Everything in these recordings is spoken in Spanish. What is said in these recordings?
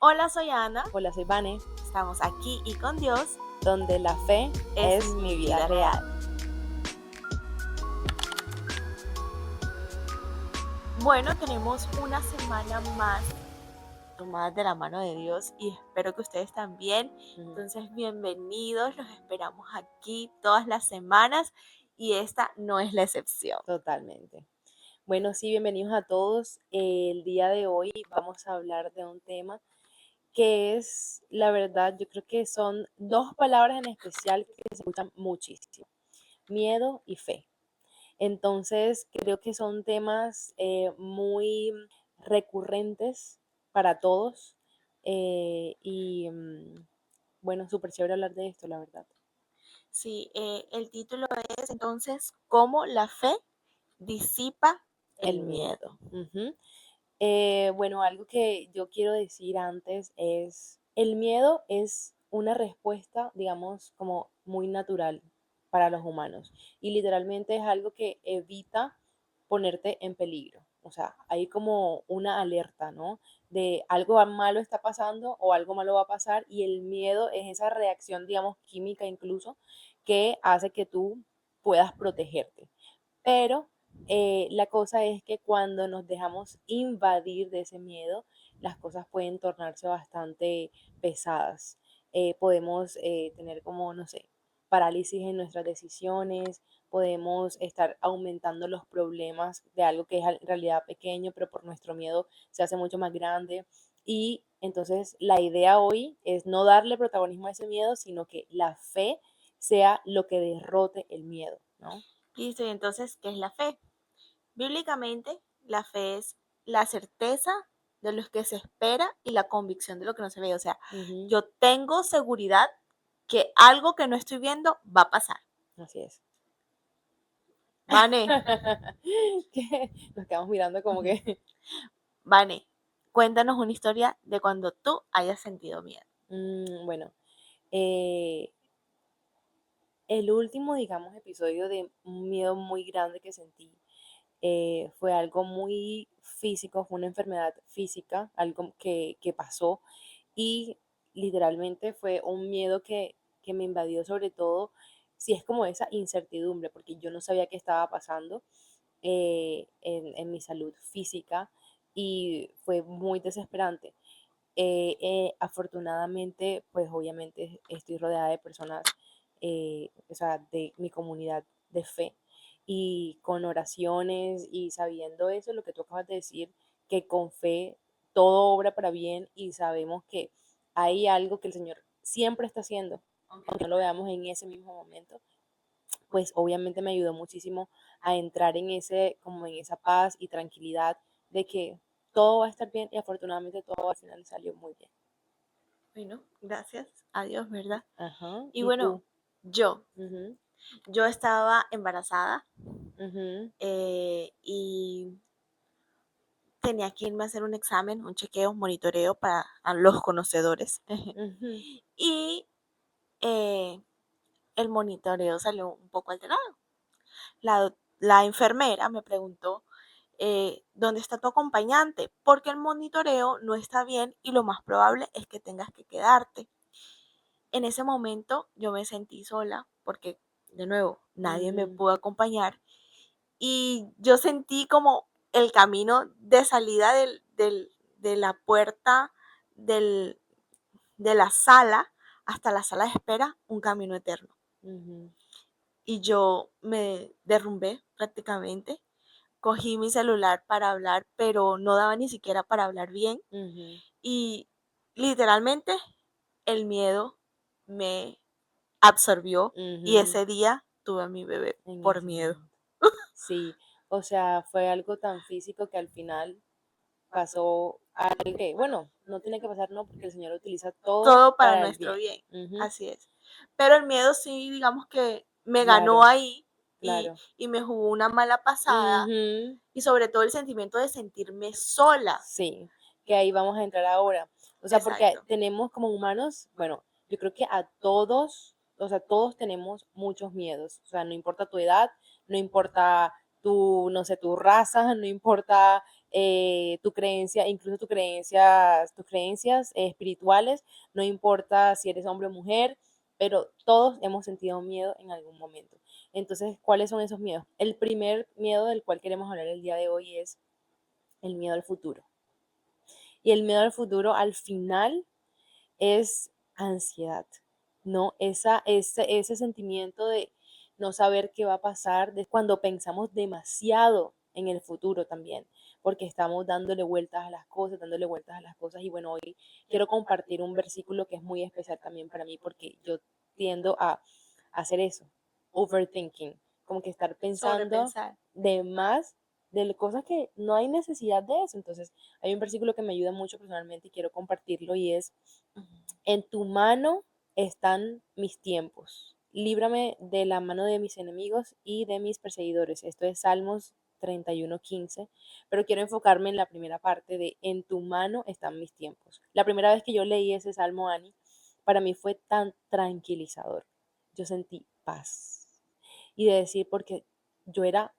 Hola, soy Ana. Hola, soy Vane, Estamos aquí y con Dios donde la fe es mi vida real. Bueno, tenemos una semana más tomadas de la mano de Dios y espero que ustedes también. Entonces, bienvenidos. Los esperamos aquí todas las semanas y esta no es la excepción. Totalmente. Bueno, sí, bienvenidos a todos. El día de hoy vamos a hablar de un tema que es, la verdad, yo creo que son dos palabras en especial que se escuchan muchísimo: miedo y fe. Entonces, creo que son temas muy recurrentes para todos bueno, súper chévere hablar de esto, la verdad. Sí, el título es entonces ¿Cómo la fe disipa el El miedo. miedo? Ujú. Bueno, algo que yo quiero decir antes es, el miedo es una respuesta, digamos, como muy natural para los humanos y literalmente es algo que evita ponerte en peligro. O sea, hay como una alerta, ¿no? De algo malo está pasando o algo malo va a pasar y el miedo es esa reacción, digamos, química incluso, que hace que tú puedas protegerte. Pero la cosa es que cuando nos dejamos invadir de ese miedo, las cosas pueden tornarse bastante pesadas. Podemos tener como, no sé, parálisis en nuestras decisiones, podemos estar aumentando los problemas de algo que es en realidad pequeño, pero por nuestro miedo se hace mucho más grande. Y entonces la idea hoy es no darle protagonismo a ese miedo, sino que la fe sea lo que derrote el miedo, ¿no? Listo, y entonces, ¿qué es la fe? Bíblicamente, la fe es la certeza de lo que se espera y la convicción de lo que no se ve. O sea, Ujú. yo tengo seguridad que algo que no estoy viendo va a pasar. Así es. Vane, Que nos quedamos mirando como que, Vane, cuéntanos una historia de cuando tú hayas sentido miedo. bueno, eh, el último, digamos, episodio de un miedo muy grande que sentí fue algo muy físico, fue una enfermedad física, algo que pasó y literalmente fue un miedo que me invadió sobre todo, si es como esa incertidumbre, porque yo no sabía qué estaba pasando en mi salud física y fue muy desesperante. Afortunadamente, pues obviamente estoy rodeada de personas, o sea, de mi comunidad de fe y con oraciones y sabiendo eso, lo que tú acabas de decir, que con fe todo obra para bien y sabemos que hay algo que el Señor siempre está haciendo, aunque no lo veamos en ese mismo momento, pues obviamente me ayudó muchísimo a entrar en ese, como en esa paz y tranquilidad de que todo va a estar bien y afortunadamente todo al final salió muy bien. Bueno, gracias a Dios, ¿verdad? Ajá, Y ¿y bueno, tú? yo, Ujú, yo estaba embarazada ujú, y tenía que irme a hacer un examen, un chequeo, un monitoreo para a los conocedores. ujú, Y eh, el monitoreo salió un poco alterado. La enfermera me preguntó, ¿dónde está tu acompañante? Porque el monitoreo no está bien y lo más probable es que tengas que quedarte. En ese momento yo me sentí sola porque, de nuevo, nadie me ujú, pudo acompañar y yo sentí como el camino de salida de la puerta del, de la sala hasta la sala de espera, un camino eterno. ujú, Y yo me derrumbé prácticamente. Cogí mi celular para hablar, pero no daba ni siquiera para hablar bien. ujú, Y literalmente el miedo me absorbió y ujú, ese día tuve a mi bebé en por ese miedo. momento. Sí, o sea, fue algo tan físico que al final pasó algo que, bueno, no tiene que pasar, no, porque el Señor utiliza todo Todo para para el nuestro bien. bien, Ujú, así es. Pero el miedo sí, digamos que me ganó claro, ahí claro. y me jugó una mala pasada Ujú, y sobre todo el sentimiento de sentirme sola. sí, que ahí vamos a entrar ahora. O sea, porque Exacto. tenemos como humanos, bueno, yo creo que a todos, o sea, todos tenemos muchos miedos. O sea, no importa tu edad, no importa tu, no sé, tu raza, no importa tu creencia, incluso tus creencias espirituales, no importa si eres hombre o mujer, pero todos hemos sentido miedo en algún momento. Entonces, ¿cuáles son esos miedos? El primer miedo del cual queremos hablar el día de hoy es el miedo al futuro. Y el miedo al futuro al final es ansiedad, ¿no? Ese sentimiento de no saber qué va a pasar, de cuando pensamos demasiado en el futuro también, porque estamos dándole vueltas a las cosas, dándole vueltas a las cosas. Y bueno, hoy quiero compartir un versículo que es muy especial también para mí, porque yo tiendo a hacer eso, overthinking, como que estar pensando Sobrepensar. de más de cosas que no hay necesidad de eso. Entonces, hay un versículo que me ayuda mucho personalmente y quiero compartirlo y es, en tu mano están mis tiempos. Líbrame de la mano de mis enemigos y de mis perseguidores. Esto es Salmos 31:15, pero quiero enfocarme en la primera parte de en tu mano están mis tiempos. La primera vez que yo leí ese salmo, Ani, para mí fue tan tranquilizador. Yo sentí paz. Y de decir, porque yo era,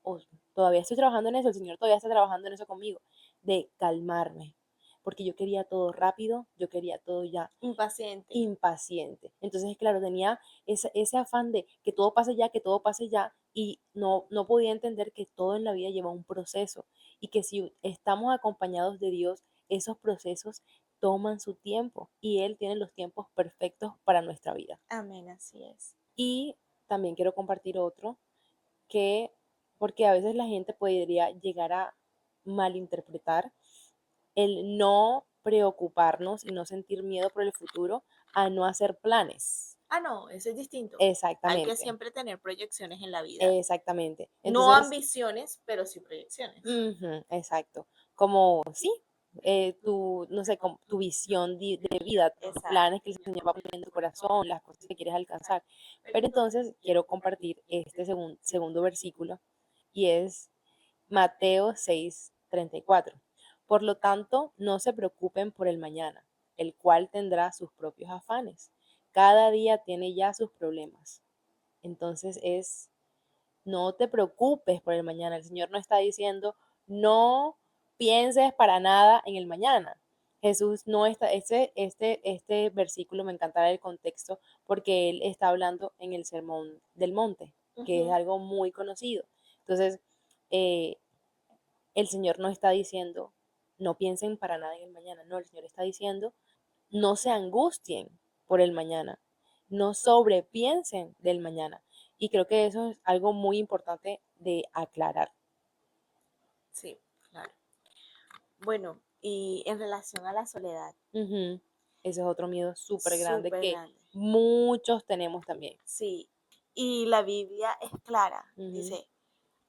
todavía estoy trabajando en eso, el Señor todavía está trabajando en eso conmigo, de calmarme, porque yo quería todo rápido, yo quería todo ya, Impaciente. impaciente. Entonces, claro, tenía ese afán de que todo pase ya, y no podía entender que todo en la vida lleva un proceso y que si estamos acompañados de Dios, esos procesos toman su tiempo y Él tiene los tiempos perfectos para nuestra vida. Amén, así es. Y también quiero compartir otro que, porque a veces la gente podría llegar a malinterpretar el no preocuparnos y no sentir miedo por el futuro a no hacer planes. Ah, no, eso es distinto. Hay que Exactamente, siempre tener proyecciones en la vida. exactamente. No Entonces, ambiciones, pero sí proyecciones. ujú, exacto. Como, sí, tu, no sé, como tu visión de vida, los Exacto. planes que el Señor va poniendo en tu corazón, las cosas que quieres alcanzar. Pero entonces quiero compartir este segundo versículo y es Mateo 6:34. Por lo tanto, no se preocupen por el mañana, el cual tendrá sus propios afanes. Cada día tiene ya sus problemas. Entonces no te preocupes por el mañana. El Señor no está diciendo, no pienses para nada en el mañana. Jesús no está, este versículo me encantará el contexto porque él está hablando en el sermón del monte, que es Ujú. algo muy conocido. Entonces, eh, el Señor no está diciendo, no piensen para nada en el mañana. No, el Señor está diciendo, no se angustien por el mañana, no sobrepiensen del mañana. Y creo que eso es algo muy importante de aclarar. Sí, claro. Bueno, y en relación a la soledad, Ujú. Ese es otro miedo súper grande súper que grande. muchos tenemos también. Sí. Y la Biblia es clara. Ujú. Dice,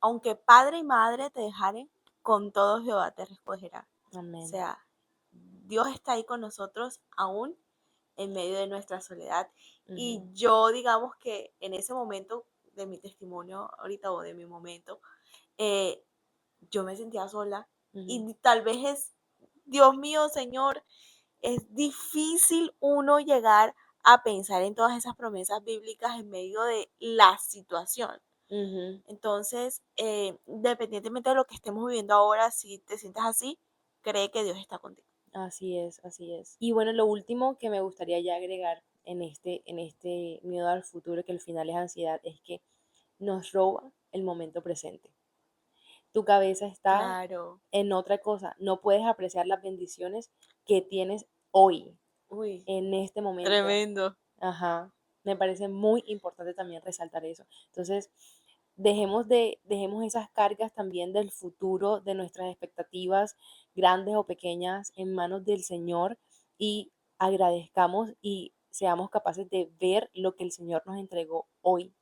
aunque padre y madre te dejaren, con todo Jehová te recogerá. O Amén. sea, Dios está ahí con nosotros aún en medio de nuestra soledad. Y Ujú. yo, digamos que en ese momento de mi testimonio ahorita o de mi momento, eh, yo me sentía sola Ujú. y tal vez es, Dios mío, Señor, es difícil uno llegar a pensar en todas esas promesas bíblicas en medio de la situación. Ujú. Entonces, independientemente de lo que estemos viviendo ahora, si te sientes así, cree que Dios está contigo. Así es, así es. Y bueno, lo último que me gustaría ya agregar en este miedo al futuro, que al final es ansiedad, es que nos roba el momento presente. Tu cabeza está Claro. en otra cosa. No puedes apreciar las bendiciones que tienes hoy, Uy, en este momento. tremendo. Ajá. Me parece muy importante también resaltar eso. Entonces, dejemos esas cargas también del futuro, de nuestras expectativas, grandes o pequeñas, en manos del Señor y agradezcamos y seamos capaces de ver lo que el Señor nos entregó hoy.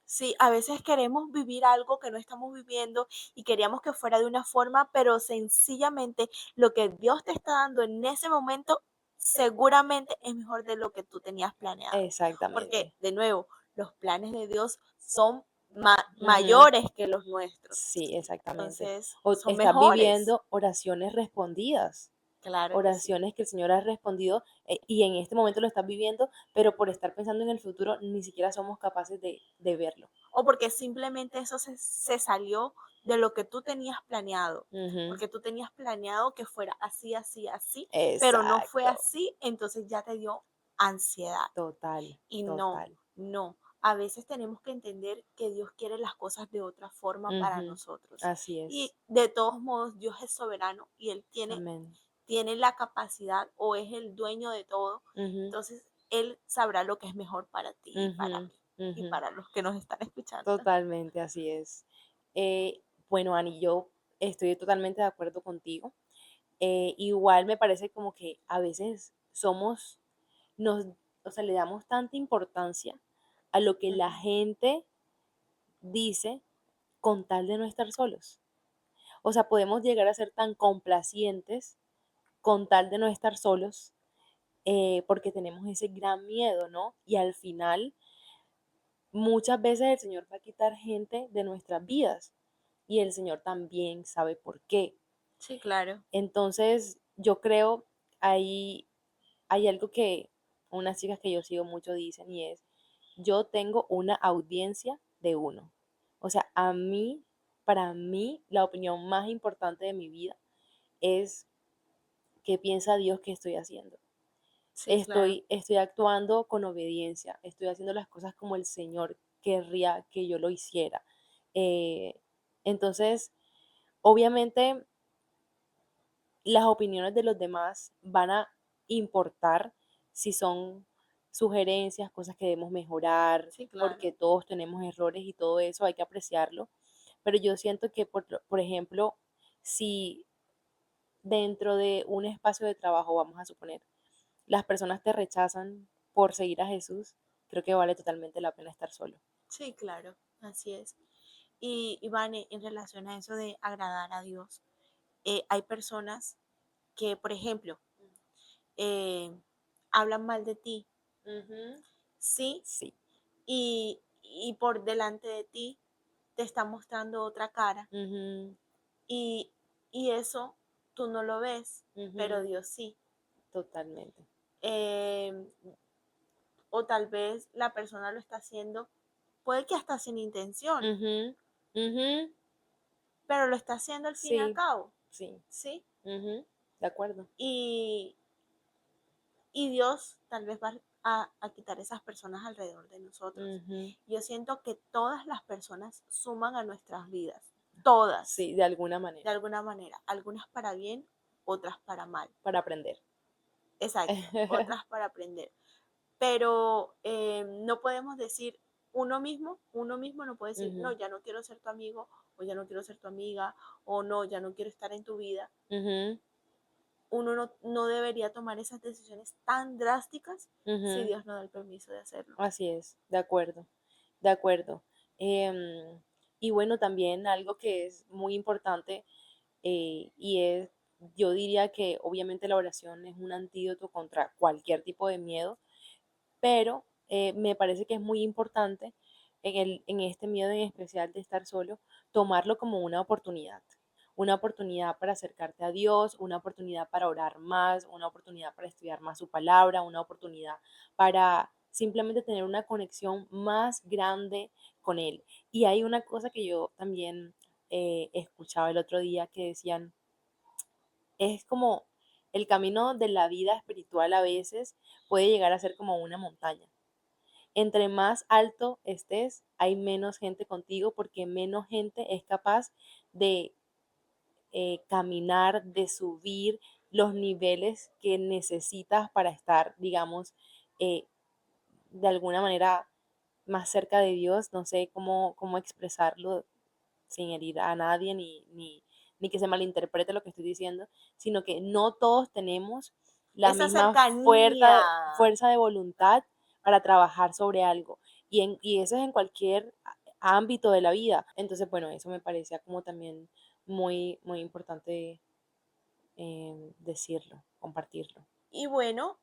Sí, a veces queremos vivir algo que no estamos viviendo y queríamos que fuera de una forma, pero sencillamente lo que Dios te está dando en ese momento seguramente es mejor de lo que tú tenías planeado. Porque, Exactamente. de nuevo, los planes de Dios son Ujú. mayores que los nuestros. Sí, exactamente. Entonces, O son estás mejores. viviendo oraciones respondidas. Claro que sí. oraciones que el Señor ha respondido y en este momento lo estás viviendo, pero por estar pensando en el futuro ni siquiera somos capaces de verlo. O porque simplemente eso se salió de lo que tú tenías planeado, Ujú. porque tú tenías planeado que fuera así, así, así, pero no fue Exacto. así, entonces ya te dio ansiedad. Total, Y no, total. no. A veces tenemos que entender que Dios quiere las cosas de otra forma para Ujú. nosotros. Así es. Y de todos modos, Dios es soberano y Él Amén. tiene la capacidad o es el dueño de todo. Ujú, Entonces, Él sabrá lo que es mejor para ti y para ujú, mí y ujú. para los que nos están escuchando. Totalmente, así es. Bueno, Ani, yo estoy totalmente de acuerdo contigo. Igual me parece como que a veces nos, o sea, le damos tanta importancia a lo que la Ujú. gente dice con tal de no estar solos. O sea, podemos llegar a ser tan complacientes con tal de no estar solos, porque tenemos ese gran miedo, ¿no? Y al final, muchas veces el Señor va a quitar gente de nuestras vidas y el Señor también sabe por qué. Sí, claro. Entonces, yo creo, hay, hay algo que unas chicas que yo sigo mucho dicen y es, yo tengo una audiencia de uno. O sea, para mí, la opinión más importante de mi vida es qué piensa Dios que estoy haciendo. Sí, claro. Estoy actuando con obediencia, estoy haciendo las cosas como el Señor querría que yo lo hiciera. Eh, entonces, obviamente, las opiniones de los demás van a importar si son sugerencias, cosas que debemos mejorar, Sí, claro. porque todos tenemos errores y todo eso hay que apreciarlo. Pero yo siento que, por ejemplo, si dentro de un espacio de trabajo, vamos a suponer, las personas te rechazan por seguir a Jesús, creo que vale totalmente la pena estar solo. Sí, claro. Así es. Y Vane, en relación a eso de agradar a Dios, hay personas que, por ejemplo, eh, hablan mal de ti, Ujú. ¿sí? Sí. Y por delante de ti te está mostrando otra cara Ujú, y, y eso tú no lo ves, pero ujú. Dios sí. Totalmente. Eh, o tal vez la persona lo está haciendo, puede que hasta sin intención, Ujú, ujú. pero lo está haciendo al fin y al Sí, cabo, sí. ¿sí? Ujú. De acuerdo. Y, y Dios tal vez va a quitar esas personas alrededor de nosotros. Ujú. Yo siento que todas las personas suman a nuestras vidas, todas, Sí, de alguna de manera, alguna manera, algunas para bien, otras para mal, para aprender. exacto, otras para aprender. Pero no podemos decir uno mismo no puede decir, no, Ujú, ya no quiero ser tu amigo, o ya no quiero ser tu amiga, o no, ya no quiero estar en tu vida. ujú, Uno no debería tomar esas decisiones tan drásticas si ujú. Dios no da el permiso de hacerlo. Así es, de acuerdo, de acuerdo. Em, y bueno, también algo que es muy importante y es, yo diría que obviamente la oración es un antídoto contra cualquier tipo de miedo, pero me parece que es muy importante en este miedo en especial de estar solo, tomarlo como una oportunidad para acercarte a Dios, una oportunidad para orar más, una oportunidad para estudiar más su palabra, una oportunidad para simplemente tener una conexión más grande con Él. Y hay una cosa que yo también escuchaba el otro día que decían, es como el camino de la vida espiritual a veces puede llegar a ser como una montaña. Entre más alto estés, hay menos gente contigo porque menos gente es capaz de caminar, de subir los niveles que necesitas para estar, digamos, eh, de alguna manera más cerca de Dios. No sé cómo expresarlo sin herir a nadie ni que se malinterprete lo que estoy diciendo, sino que no todos tenemos la Esa misma cercanía, fuerza de voluntad para trabajar sobre algo. Y eso es en cualquier ámbito de la vida. Entonces, bueno, eso me parecía como también muy importante decirlo, compartirlo. y bueno,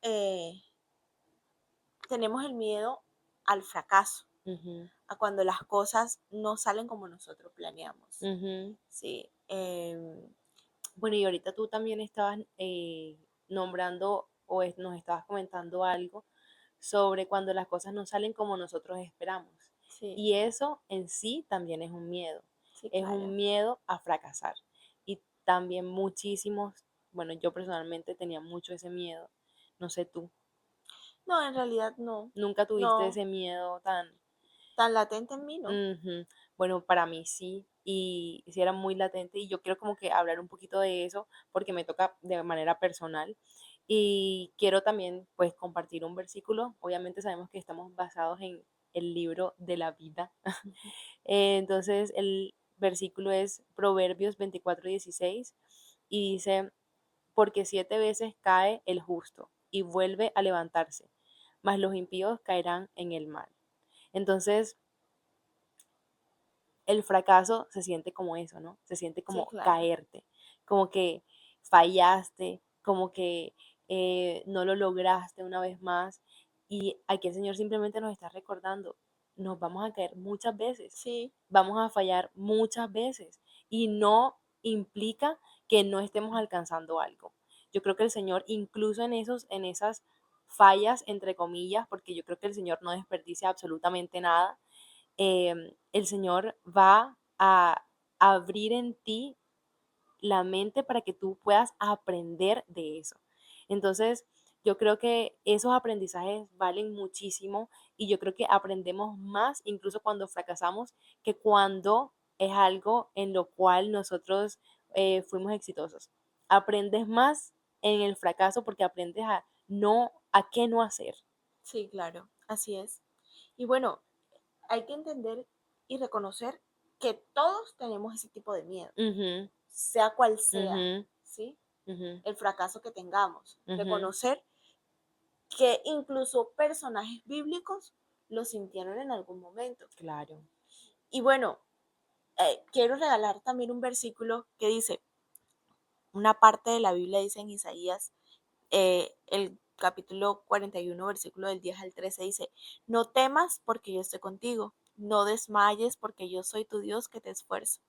tenemos el miedo al fracaso, Ujú, a cuando las cosas no salen como nosotros planeamos. ujú, Sí, Bueno, y ahorita tú también estabas nombrando nos estabas comentando algo sobre cuando las cosas no salen como nosotros esperamos. Sí, Y eso en sí también sí, es un claro. miedo a fracasar. Y también muchísimos, bueno, yo personalmente tenía mucho ese miedo, no sé tú, No, en realidad no. nunca tuviste No, ese miedo tan... tan latente en mí, ¿no? Ujú. Bueno, para mí sí, y sí era muy latente y yo quiero como que hablar un poquito de eso porque me toca de manera personal y quiero también pues compartir un versículo. Obviamente sabemos que estamos basados en el libro de la vida. Entonces el versículo es Proverbios 24:16 y dice, porque 7 veces cae el justo y vuelve a levantarse, mas los impíos caerán en el mal. Entonces, el fracaso se siente como eso, ¿no? Se siente Sí, como claro. caerte, como que fallaste, como que no lo lograste una vez más. Y aquí el Señor simplemente nos está recordando, nos vamos a caer muchas veces, Sí, vamos a fallar muchas veces y no implica que no estemos alcanzando algo. Yo creo que el Señor, incluso en esas fallas, entre comillas, porque yo creo que el Señor no desperdicia absolutamente nada, el Señor va a abrir en ti la mente para que tú puedas aprender de eso. Entonces, yo creo que esos aprendizajes valen muchísimo y yo creo que aprendemos más incluso cuando fracasamos que cuando es algo en lo cual nosotros fuimos exitosos. Aprendes más en el fracaso porque aprendes a qué no hacer. sí, claro. Así es. Y bueno, hay que entender y reconocer que todos tenemos ese tipo de miedo, Ujú, sea cual sea, ujú, ¿sí? ujú, El fracaso que tengamos. ujú, Reconocer que incluso personajes bíblicos lo sintieron en algún momento. claro. Y bueno, quiero regalar también un versículo que dice, una parte de la Biblia dice en Isaías, el capítulo 41, versículo del 10 al 13 dice, no temas porque yo estoy contigo, no desmayes porque yo soy tu Dios que te esfuerzo.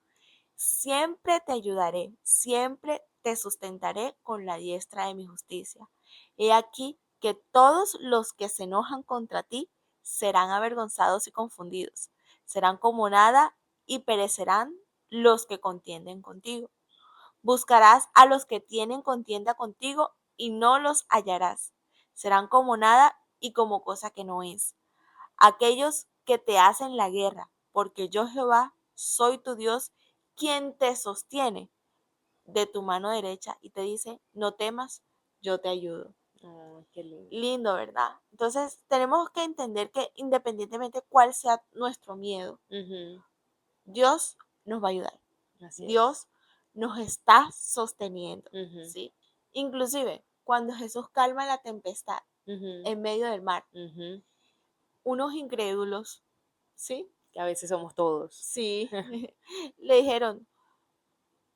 Siempre te ayudaré, siempre te sustentaré con la diestra de mi justicia. He aquí que todos los que se enojan contra ti serán avergonzados y confundidos, serán como nada y perecerán los que contienden contigo. Buscarás a los que tienen contienda contigo y no los hallarás. Serán como nada y como cosa que no es. Aquellos que te hacen la guerra, porque yo Jehová soy tu Dios, quien te sostiene de tu mano derecha y te dice, no temas, yo te ayudo. Oh, qué lindo. Lindo, ¿verdad? Entonces tenemos que entender que independientemente cuál sea nuestro miedo, Ujú, Dios nos va a ayudar. así es. Dios nos está sosteniendo, Ujú, ¿sí? Inclusive, cuando Jesús calma la tempestad ujú, en medio del mar, ujú. unos incrédulos, ¿sí? Que a veces somos todos. Sí, le dijeron,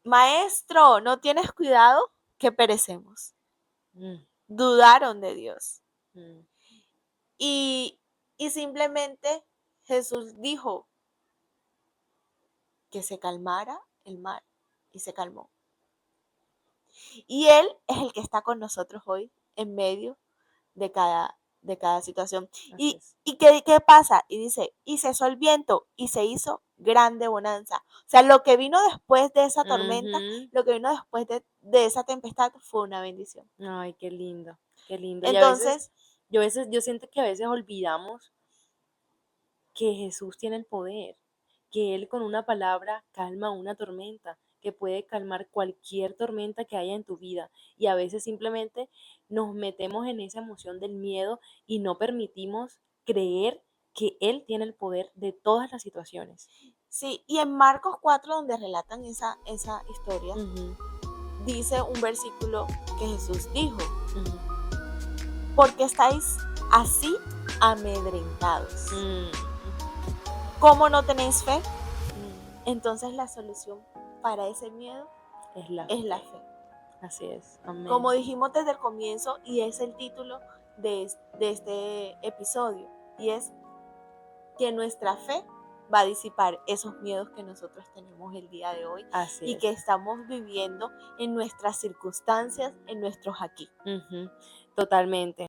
Maestro, ¿no tienes cuidado? Que perecemos. Mm, Dudaron de Dios. mm, Y, y simplemente Jesús dijo que se calmara el mar y se calmó. Y Él es el que está con nosotros hoy en medio de cada situación. así es. ¿Y qué pasa? Y dice, y cesó el viento y se hizo grande bonanza. O sea, lo que vino después de esa tormenta, Ujú. lo que vino después de esa tempestad fue una bendición. Ay, qué lindo, qué lindo. Y Entonces, a veces, yo siento que a veces olvidamos que Jesús tiene el poder, que Él con una palabra calma una tormenta, que puede calmar cualquier tormenta que haya en tu vida. Y a veces simplemente nos metemos en esa emoción del miedo y no permitimos creer que Él tiene el poder de todas las situaciones. sí, y en Marcos 4, donde relatan esa historia, Ujú, dice un versículo que Jesús dijo, ujú, porque estáis así amedrentados. mm, ¿Cómo no tenéis fe? mm. Entonces la solución para ese miedo Es la es la fe. fe. Así es. Amén. Como dijimos desde el comienzo, y es el título de este episodio, y es que nuestra fe va a disipar esos miedos que nosotros tenemos el día de hoy Así y es. que estamos viviendo en nuestras circunstancias, en nuestros aquí. Ujú, totalmente.